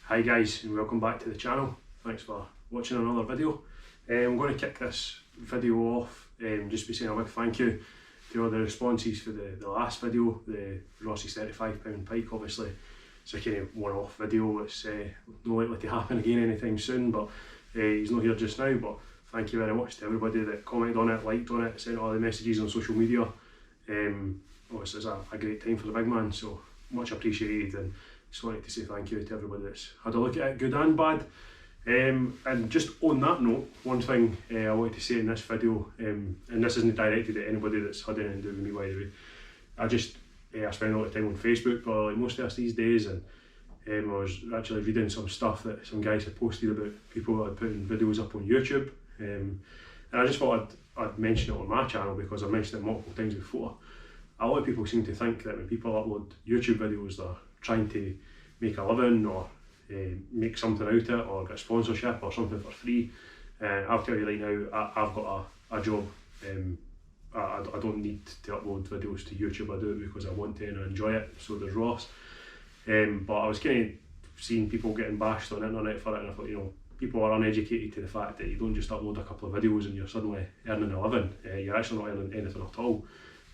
Hi guys, and welcome back to the channel. Thanks for watching another video. I'm going to kick this video off just by saying a big thank you to all the responses for the last video, the Ross's £35 pike. Obviously it's a kind of one-off video, it's not likely to happen again anytime soon, but he's not here just now. But thank you very much to everybody that commented on it, liked on it, sent all the messages on social media. Obviously it's a great time for the big man, so much appreciated, and just wanted to say thank you to everybody that's had a look at it, good and bad. And just on that note, one thing I wanted to say in this video, and this isn't directed at anybody that's had anything to do with me, by the way. I spend a lot of time on Facebook, but like most of us these days, and I was actually reading some stuff that some guys had posted about people that had putting videos up on YouTube, and I just thought I'd mention it on my channel because I've mentioned it multiple times before. A lot of people seem to think that when people upload YouTube videos, they're trying to make a living or make something out of it or get sponsorship or something for free. I'll tell you right now, I've got a job. I don't need to upload videos to YouTube. I do it because I want to and I enjoy it. So does Ross. But I was kind of seeing people getting bashed on the internet for it, and I thought, people are uneducated to the fact that you don't just upload a couple of videos and you're suddenly earning a living. You're actually not earning anything at all.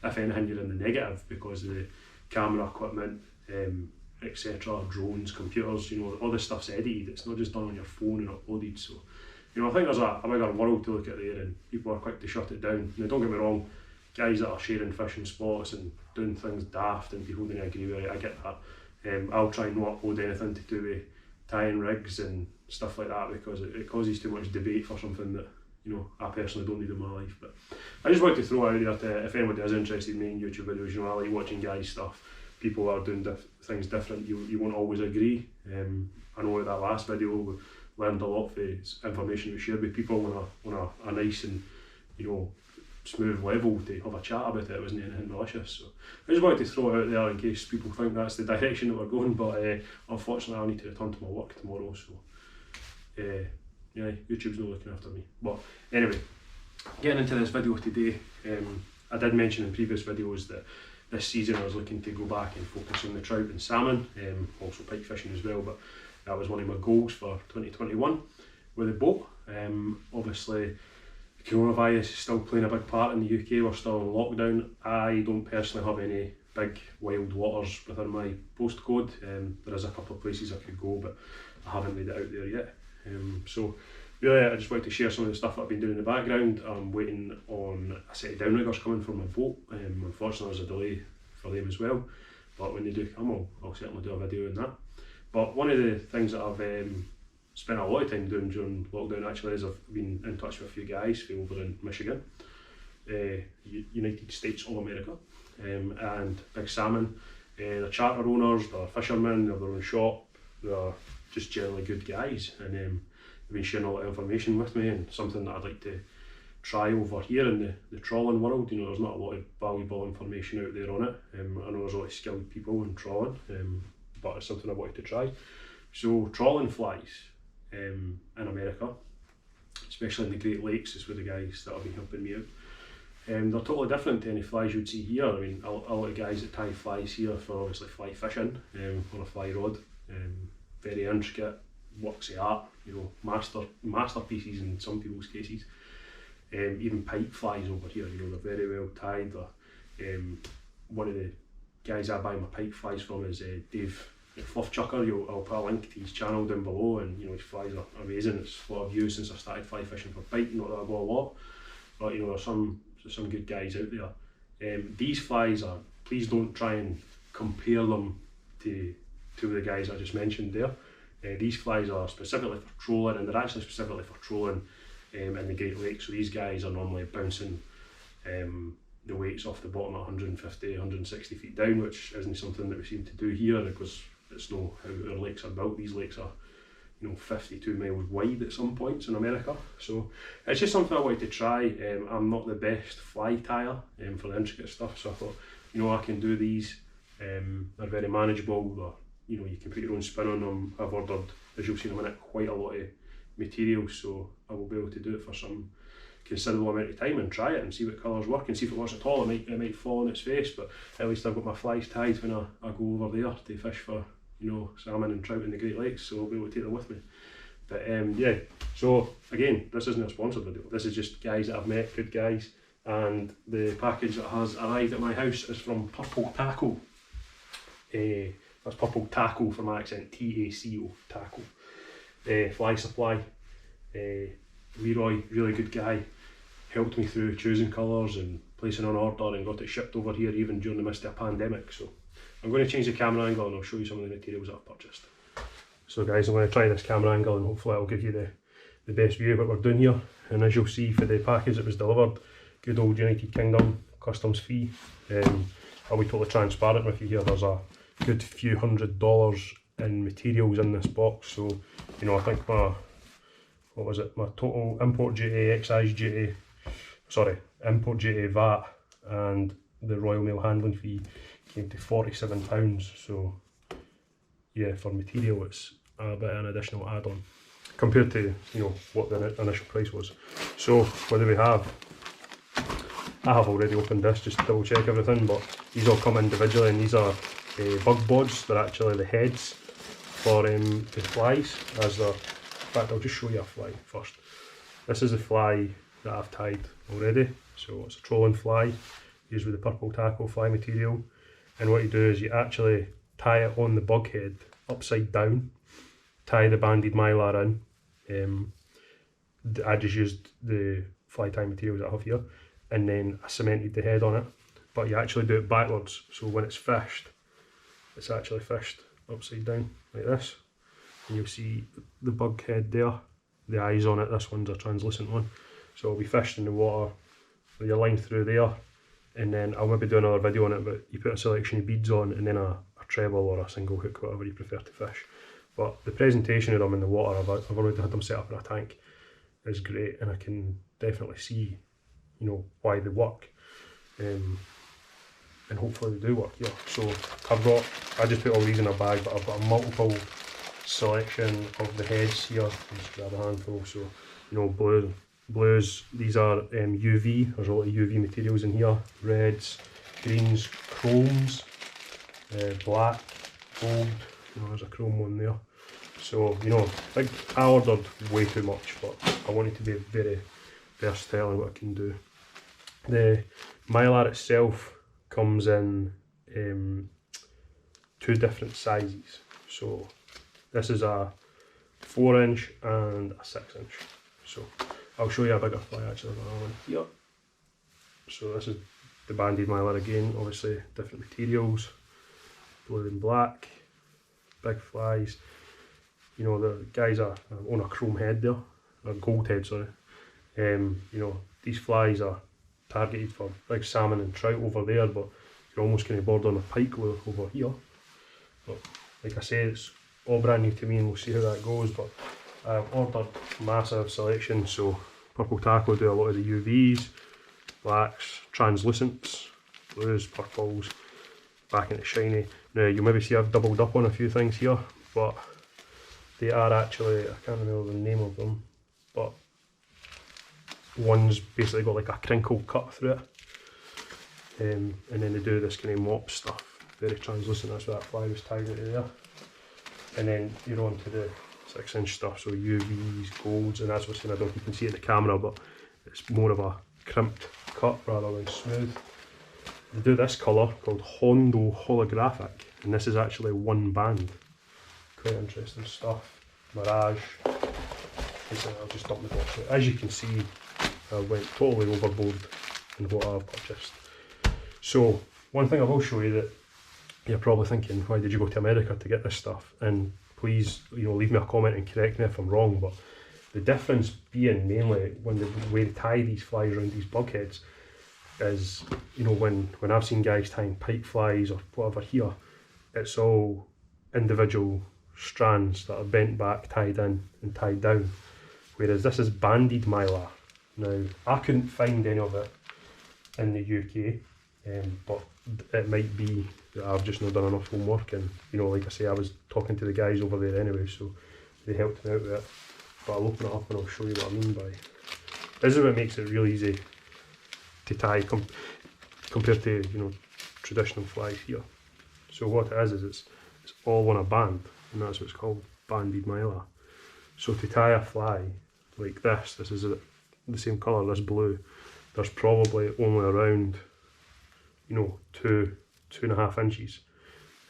If anything, you're in the negative because of the camera equipment, etc., drones, computers, all this stuff's edited. It's not just done on your phone and uploaded. So, I think there's a bigger world to look at there, and people are quick to shut it down. Now, don't get me wrong, guys that are sharing fishing spots and doing things daft and people don't agree with it, I get that. I'll try and not upload anything to do with tying rigs and stuff like that because it causes too much debate for something that I personally don't need in my life. But I just wanted to throw out there to, if anybody is interested in making YouTube videos, I like watching guys' stuff. People are doing things different. You won't always agree. I know at that last video we learned a lot of information we shared with people on a nice and smooth level to have a chat about it. It wasn't anything malicious. So I just wanted to throw it out there in case people think that's the direction that we're going. But unfortunately, I'll need to return to my work tomorrow. So yeah, YouTube's not looking after me. But anyway, getting into this video today, I did mention in previous videos that this season I was looking to go back and focus on the trout and salmon, also pike fishing as well, but that was one of my goals for 2021 with the boat. Obviously, coronavirus is still playing a big part in the UK. We're still in lockdown. I don't personally have any big wild waters within my postcode. There is a couple of places I could go, but I haven't made it out there yet. So really, I just wanted to share some of the stuff that I've been doing in the background. I'm waiting on a set of downriggers coming from my boat. Unfortunately, there's a delay for them as well, but when they do come, I'll certainly do a video on that. But one of the things that I've spent a lot of time doing during lockdown actually is I've been in touch with a few guys from over in Michigan, United States of America, and big salmon. They're charter owners, they're fishermen, they have their own shop, they're just generally good guys, and they've been sharing a lot of information with me, and something that I'd like to try over here in the trawling world. There's not a lot of valuable information out there on it. I know there's a lot of skilled people in trawling, but it's something I wanted to try. So trawling flies in America, especially in the Great Lakes, is where the guys that have been helping me out. They're totally different to any flies you'd see here. I mean, a lot of guys that tie flies here for obviously fly fishing on a fly rod. Very intricate works of art, masterpieces in some people's cases. Even pike flies over here, they're very well tied. One of the guys I buy my pike flies from is Dave Fluffchucker. I'll put a link to his channel down below, and his flies are amazing. It's a lot of views since I started fly fishing for pike, not that I go a lot, but there's some good guys out there. These flies are, please don't try and compare them to two of the guys I just mentioned there. These flies are specifically for trolling, and they're actually specifically for trolling in the Great Lakes. So these guys are normally bouncing the weights off the bottom at 150, 160 feet down, which isn't something that we seem to do here because it's not how our lakes are built. These lakes are 52 miles wide at some points in America. So it's just something I wanted to try. I'm not the best fly tyer for the intricate stuff, so I thought, I can do these. They're very manageable. You can put your own spin on them. I've ordered, as you'll see in a minute, quite a lot of material, so I will be able to do it for some considerable amount of time and try it and see what colours work and see if it works at all. It might fall on its face, but at least I've got my flies tied when I go over there to fish for you know, salmon and trout in the Great Lakes, so I'll be able to take them with me. But yeah, so again, this isn't a sponsored video, this is just guys that I've met, good guys, and the package that has arrived at my house is from Purple Tackle. That's Purple Tackle from my accent, T-A-C-O, Tackle. Fly supply. Leroy, really good guy, helped me through choosing colours and placing an order and got it shipped over here even during the midst of a pandemic. So I'm going to change the camera angle and I'll show you some of the materials I've purchased. So guys, I'm going to try this camera angle and hopefully I'll give you the best view of what we're doing here. And as you'll see for the package that was delivered, good old United Kingdom, customs fee. I'll be totally transparent with you here, there's a good few $100 in materials in this box. So, you know, I think my total import duty, excise duty, import duty, VAT and the Royal Mail handling fee came to £47. So yeah, for material it's a bit of an additional add-on compared to, you know, what the initial price was. So what do we have? I have already opened this just to double check everything, but these all come individually, and these are bug boards. They're actually the heads for the flies. In fact, I'll just show you a fly first. This is the fly that I've tied already. So it's a trolling fly used with the Purple Tackle fly material. And what you do is you actually tie it on the bug head upside down, tie the banded mylar in. I just used the fly tie materials that I have here, and then I cemented the head on it. But you actually do it backwards, so when it's fished, it's actually fished upside down like this. And you'll see the bug head there, the eyes on it. This one's a translucent one, so it'll be fished in the water with your line through there, and then I'll maybe do another video on it, but you put a selection of beads on and then a treble or a single hook, whatever you prefer to fish. But the presentation of them in the water, I've already had them set up in a tank, is great, and I can definitely see, you know, why they work, and hopefully they do work. Yeah, so I just put all these in a bag, but I've got a multiple selection of the heads here. I'll just grab a handful. So, you know, blues, these are UV, there's a lot of UV materials in here, reds, greens, chromes, black, gold, you know, there's a chrome one there. So, you know, I ordered way too much, but I wanted to be very versatile in what I can do. The mylar itself comes in 2 different sizes. So this is a 4-inch and a 6-inch. So I'll show you a bigger fly actually than that one here. So this is the banded mylar again, obviously different materials, blue and black, big flies. You know, the guys are on a chrome head there, or gold head, sorry. You know, these flies are targeted for big salmon and trout over there, but you're almost kind of bordering a pike lure over here. But like I say, it's all brand new to me and we'll see how that goes. But I've ordered massive selection, so Purple Tackle do a lot of the UVs, blacks, translucents, blues, purples, back into shiny. Now you'll maybe see I've doubled up on a few things here, but they are actually, I can't remember the name of them, but one's basically got like a crinkle cut through it, and then they do this kind of mop stuff, very translucent. That's why that fly was tied into there. And then you're on to the 6-inch stuff, so UVs, golds, and that's what's kind of, I don't know if you can see it in the camera, but it's more of a crimped cut rather than smooth. They do this colour called Hondo Holographic, and this is actually 1 band. Quite interesting stuff. Mirage. I'll just dump the box out. As you can see, I went totally overboard in what I've purchased. So one thing I will show you that you're probably thinking, why did you go to America to get this stuff? And please, you know, leave me a comment and correct me if I'm wrong, but the difference being mainly when the way they tie these flies around these bug heads is, you know, when I've seen guys tying pike flies or whatever here, it's all individual strands that are bent back, tied in and tied down, whereas this is banded mylar. Now I couldn't find any of it in the UK, but it might be that I've just not done enough homework, and you know, like I say, I was talking to the guys over there anyway, so they helped me out with it. But I'll open it up and I'll show you what I mean by this is what makes it real easy to tie compared to, you know, traditional flies here. So what it is it's it's all on a band, and that's what it's called, banded mylar. So to tie a fly like this is the same colour, this blue, there's probably only around, you know, 2.5 inches,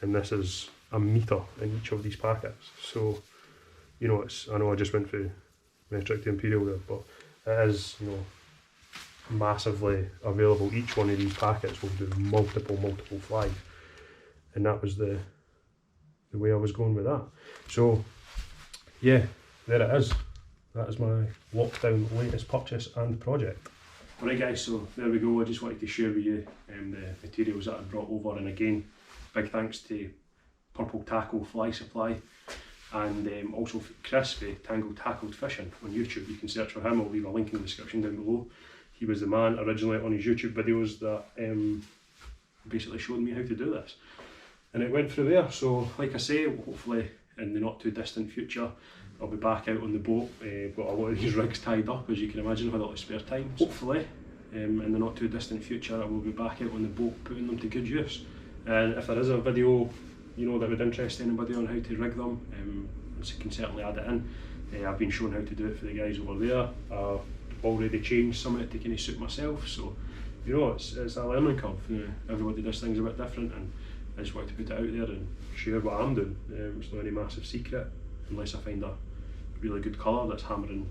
and this is a metre in each of these packets. So, you know, I know I just went through metric to imperial there, but it is, you know, massively available. Each one of these packets will do multiple flies, and that was the way I was going with that. So yeah, there it is. That is my lockdown latest purchase and project. Alright guys, so there we go. I just wanted to share with you the materials that I brought over, and again, big thanks to Purple Tackle Fly Supply, and also Chris for Tangle Tackled Fishing on YouTube. You can search for him, I'll leave a link in the description down below. He was the man originally on his YouTube videos that basically showed me how to do this, and it went through there. So like I say, hopefully in the not too distant future I'll be back out on the boat. Got a lot of these rigs tied up, as you can imagine, with a lot of spare time. Hopefully in the not too distant future I will be back out on the boat putting them to good use, and if there is a video, you know, that would interest anybody on how to rig them, you can certainly add it in. I've been shown how to do it for the guys over there. I've already changed some of it to kind of suit myself, so you know, it's a learning curve. You know, everybody does things a bit different, and I just wanted to put it out there and share what I'm doing. It's not any massive secret, unless I find a really good colour that's hammering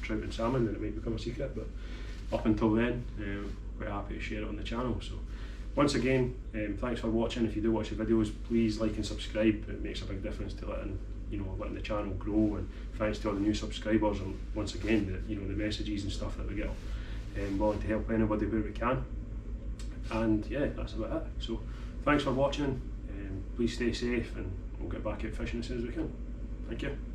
trout and salmon, then it might become a secret, but up until then, quite happy to share it on the channel. So once again, thanks for watching. If you do watch the videos, please like and subscribe. It makes a big difference to letting the channel grow, and thanks to all the new subscribers, and once again the messages and stuff that we get. Willing to help anybody where we can, and yeah, that's about it. So thanks for watching, please stay safe, and we'll get back out fishing as soon as we can. Thank you.